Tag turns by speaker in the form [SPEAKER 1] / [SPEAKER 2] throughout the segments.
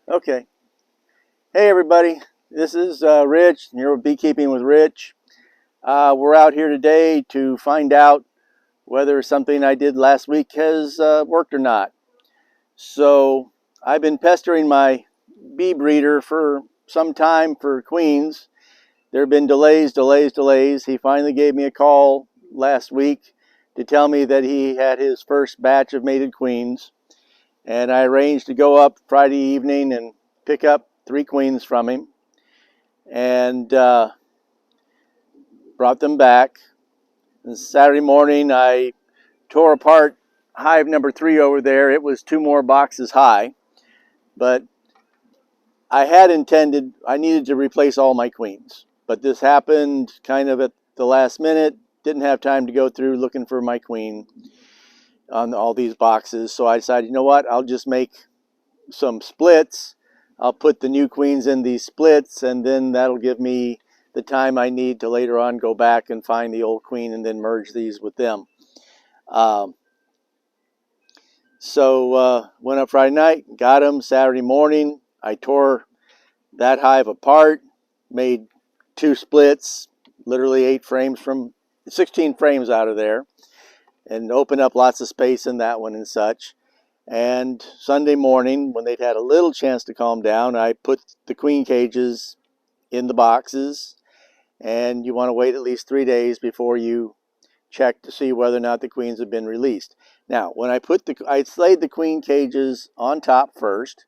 [SPEAKER 1] Okay. Hey, everybody. This is Rich, and you're with Beekeeping with Rich. We're out here today to find out whether something I did last week has worked or not. So, I've been pestering my bee breeder for some time for queens. There have been delays. He finally gave me a call last week to tell me that he had his first batch of mated queens. And I arranged to go up Friday evening and pick up 3 queens from him, and brought them back. And Saturday morning, I tore apart hive number 3 over there. It was 2 more boxes high, but I needed to replace all my queens. But this happened kind of at the last minute. Didn't have time to go through looking for my queen on all these boxes. So I decided, you know what, I'll just make some splits. I'll put the new queens in these splits, and then that'll give me the time I need to later on go back and find the old queen and then merge these with them. Went up Friday night, got them. Saturday morning, I tore that hive apart, made 2 splits, literally 16 frames out of there, and opened up lots of space in that one and such. And Sunday morning, when they'd had a little chance to calm down, I put the queen cages in the boxes. And you want to wait at least 3 days before you check to see whether or not the queens have been released. Now, when I laid the queen cages on top first,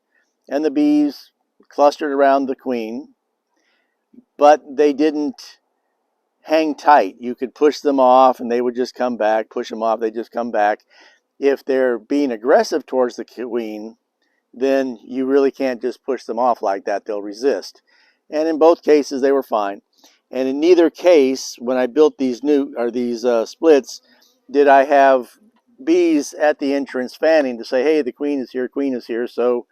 [SPEAKER 1] and the bees clustered around the queen, but they didn't hang tight. You could push them off and they would just come back, push them off, they just come back. If they're being aggressive towards the queen, then you really can't just push them off like that. They'll resist. And in both cases, they were fine. And in neither case, when I built these splits, did I have bees at the entrance fanning to say, hey, the queen is here, queen is here. So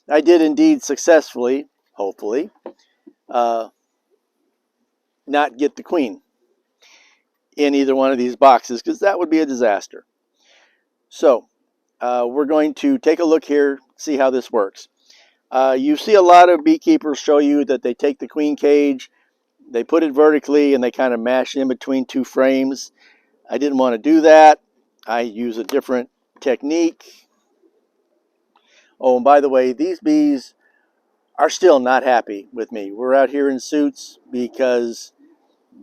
[SPEAKER 1] I did indeed successfully, hopefully, not get the queen in either one of these boxes, because that would be a disaster. So we're going to take a look here, see how this works. You see a lot of beekeepers show you that they take the queen cage, they put it vertically, and they kind of mash in between 2 frames. I didn't want to do that. I use a different technique. Oh, and by the way, these bees are still not happy with me. We're out here in suits because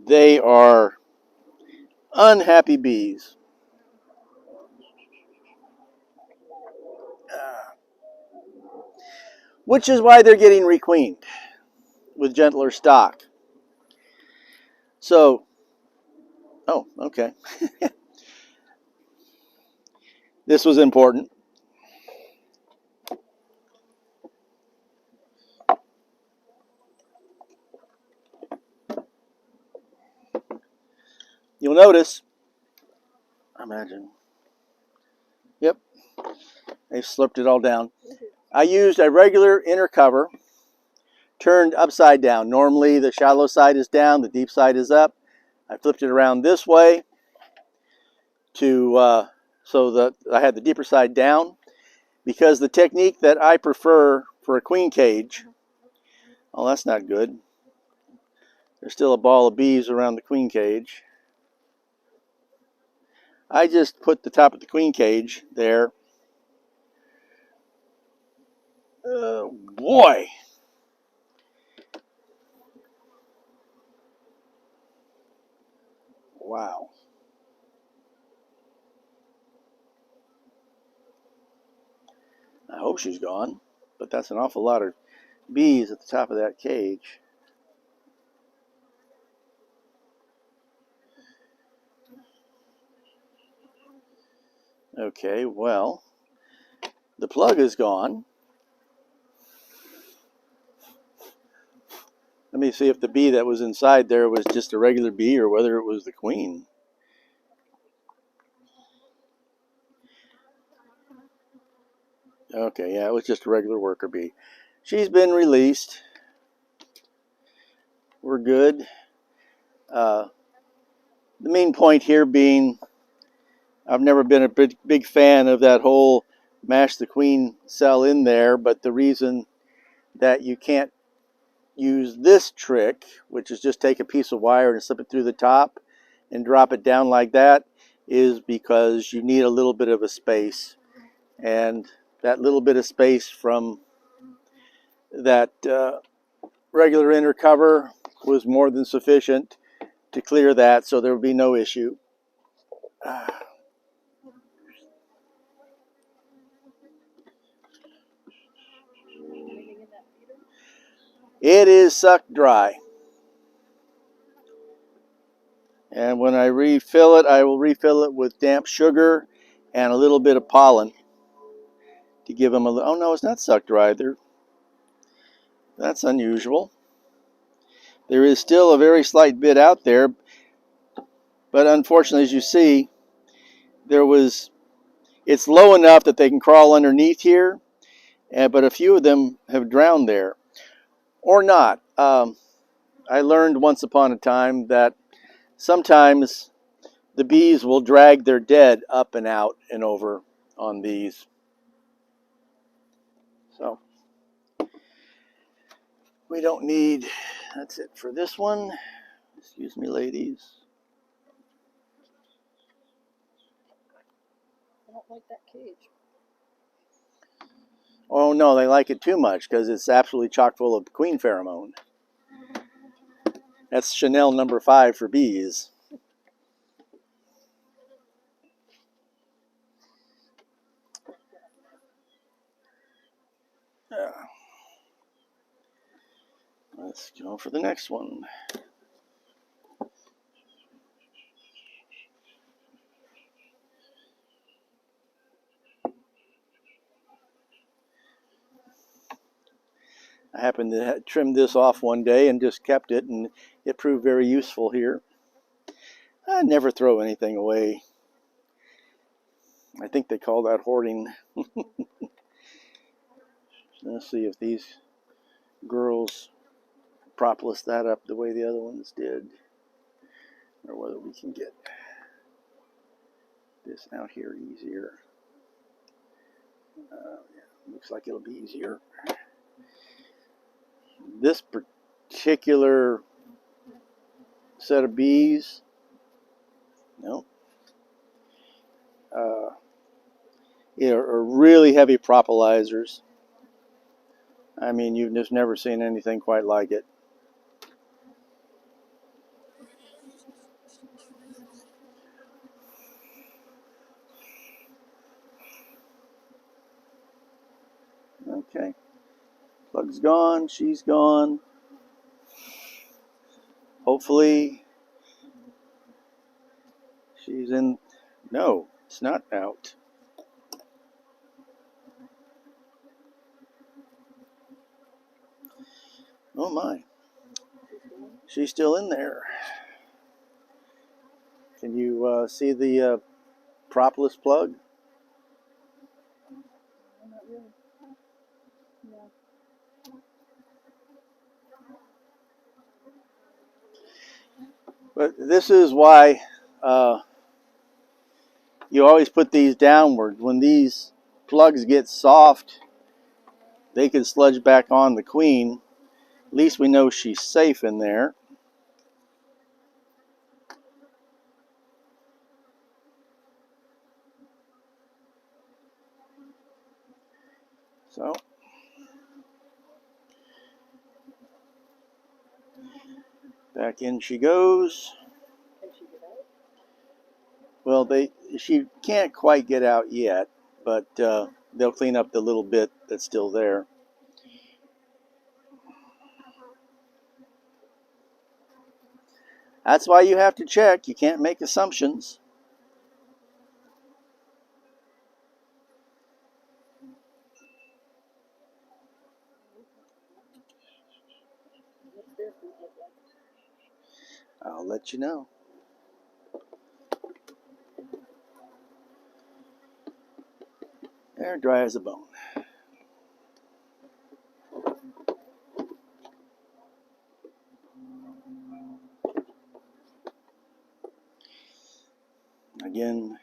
[SPEAKER 1] they are unhappy bees. Which is why they're getting requeened with gentler stock. So, oh, okay. This was important. You'll notice, imagine, yep, they slurped it all down. I used a regular inner cover turned upside down. Normally the shallow side is down, the deep side is up. I flipped it around this way to so that I had the deeper side down, because the technique that I prefer for a queen cage, oh, that's not good. There's still a ball of bees around the queen cage. I just put the top of the queen cage there. Oh boy. Wow. I hope she's gone, but that's an awful lot of bees at the top of that cage. Okay, well, the plug is gone. Let me see if the bee that was inside there was just a regular bee or whether it was the queen. Okay, yeah, it was just a regular worker bee. She's been released. We're good. The main point here being, I've never been a big fan of that whole mash the queen cell in there, but the reason that you can't use this trick, which is just take a piece of wire and slip it through the top and drop it down like that, is because you need a little bit of a space. And that little bit of space from that regular inner cover was more than sufficient to clear that, so there would be no issue. It is sucked dry. And when I refill it, I will refill it with damp sugar and a little bit of pollen to give them a little. Oh no, it's not sucked dry. That's unusual. There is still a very slight bit out there, but unfortunately, as you see, it's low enough that they can crawl underneath here, but a few of them have drowned there. Or not. I learned once upon a time that sometimes the bees will drag their dead up and out and over on these. So we don't need, that's it for this one. Excuse me, ladies.
[SPEAKER 2] I don't like that cage.
[SPEAKER 1] Oh no, they like it too much because it's absolutely chock full of queen pheromone. That's Chanel number 5 for bees. Let's go for the next one. I happened to trim this off one day and just kept it, and it proved very useful here. I never throw anything away. I think they call that hoarding. Let's see if these girls propolis that up the way the other ones did, or whether we can get this out here easier. Yeah, looks like it'll be easier. This particular set of bees, no, are really heavy propolizers. I mean, you've just never seen anything quite like it. Okay, plug's gone, she's gone. Hopefully she's in. No, it's not out. Oh my, she's still in there. Can you see the propolis plug?
[SPEAKER 2] Not really. No.
[SPEAKER 1] But this is why you always put these downward. When these plugs get soft, they can sludge back on the queen. At least we know she's safe in there. So back in she goes.
[SPEAKER 2] Can she get out?
[SPEAKER 1] Well, she can't quite get out yet, but they'll clean up the little bit that's still there. That's why you have to check. You can't make assumptions.
[SPEAKER 2] What's their food look like?
[SPEAKER 1] I'll let you know. They're dry as a bone. Again,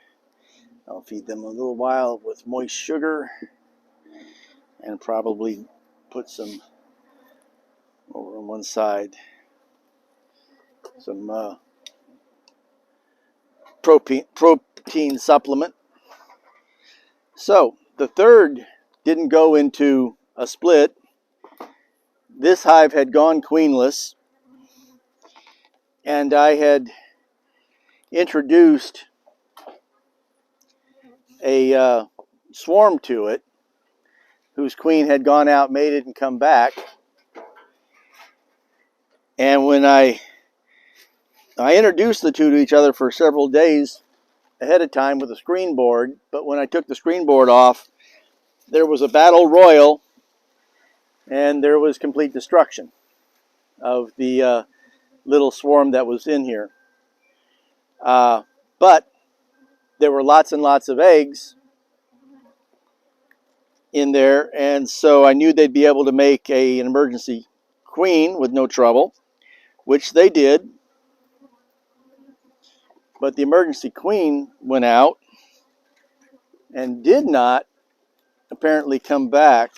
[SPEAKER 1] I'll feed them a little while with moist sugar and probably put some over on one side. Some protein supplement. So the third didn't go into a split. This hive had gone queenless, and I had introduced a swarm to it whose queen had gone out, mated, and come back. And when I introduced the two to each other for several days ahead of time with a screen board, but when I took the screen board off, there was a battle royal and there was complete destruction of the little swarm that was in here. But there were lots and lots of eggs in there, and so I knew they'd be able to make an emergency queen with no trouble, which they did. But the emergency queen went out and did not apparently come back.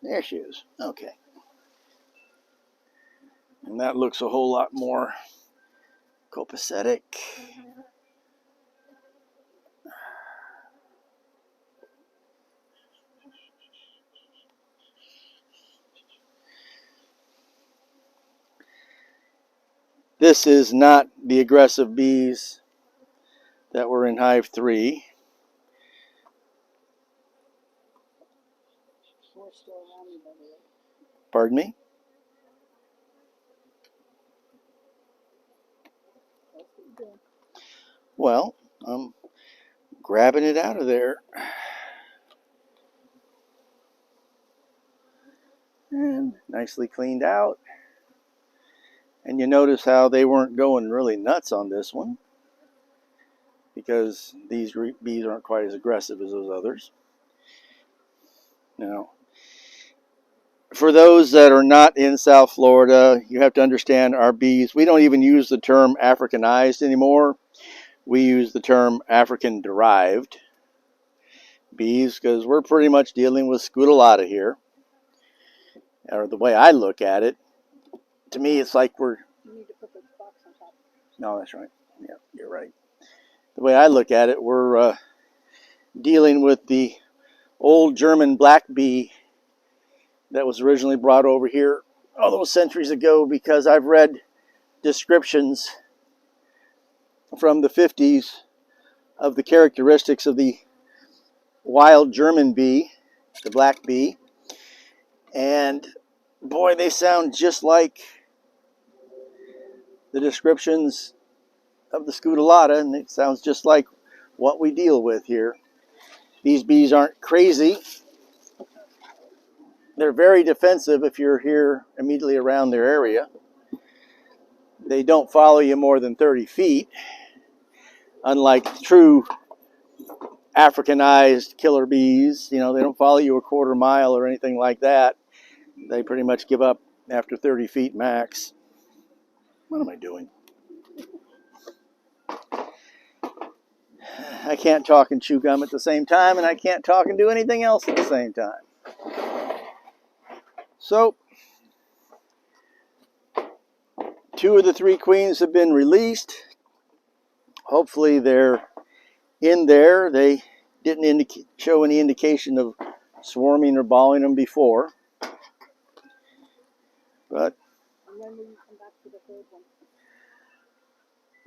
[SPEAKER 1] There she is. Okay. And that looks a whole lot more copacetic. This is not the aggressive bees that were in hive 3.
[SPEAKER 2] We're still around me, by the way.
[SPEAKER 1] Pardon me?
[SPEAKER 2] That's what you're doing.
[SPEAKER 1] Well, I'm grabbing it out of there. And nicely cleaned out. And you notice how they weren't going really nuts on this one, because these bees aren't quite as aggressive as those others. Now, for those that are not in South Florida, you have to understand our bees, we don't even use the term Africanized anymore. We use the term African-derived bees, because we're pretty much dealing with Scutellata here. Or the way I look at it, to me it's like we're...
[SPEAKER 2] You need to put the box on top.
[SPEAKER 1] No, that's right. Yeah, you're right. The way I look at it, we're dealing with the old German black bee that was originally brought over here all those centuries ago, because I've read descriptions from the 50s of the characteristics of the wild German bee, the black bee, and boy, they sound just like the descriptions of the Scutellata, and it sounds just like what we deal with here. These bees aren't crazy. They're very defensive if you're here immediately around their area. They don't follow you more than 30 feet, unlike true Africanized killer bees. You know, they don't follow you a quarter mile or anything like that. They pretty much give up after 30 feet max. What am I doing? I can't talk and chew gum at the same time, and I can't talk and do anything else at the same time. So, 2 of the 3 queens have been released. Hopefully they're in there. They didn't show any indication of swarming or balling them before. But,
[SPEAKER 2] And when will you come back to the third one?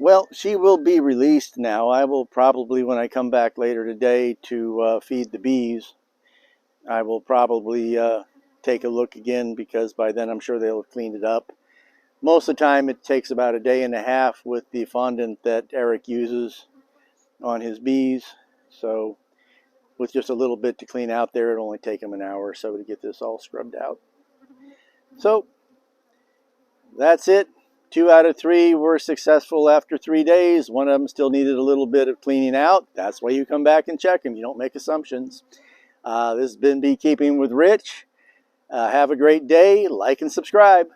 [SPEAKER 1] well, she will be released now. I will probably, when I come back later today to feed the bees, I will probably take a look again, because by then I'm sure they'll have cleaned it up. Most of the time it takes about a day and a half with the fondant that Eric uses on his bees. So with just a little bit to clean out there, it'll only take him an hour or so to get this all scrubbed out. So that's it. 2 out of 3 were successful after 3 days. One of them still needed a little bit of cleaning out. That's why you come back and check them. You don't make assumptions. This has been Beekeeping with Rich. Have a great day. Like and subscribe.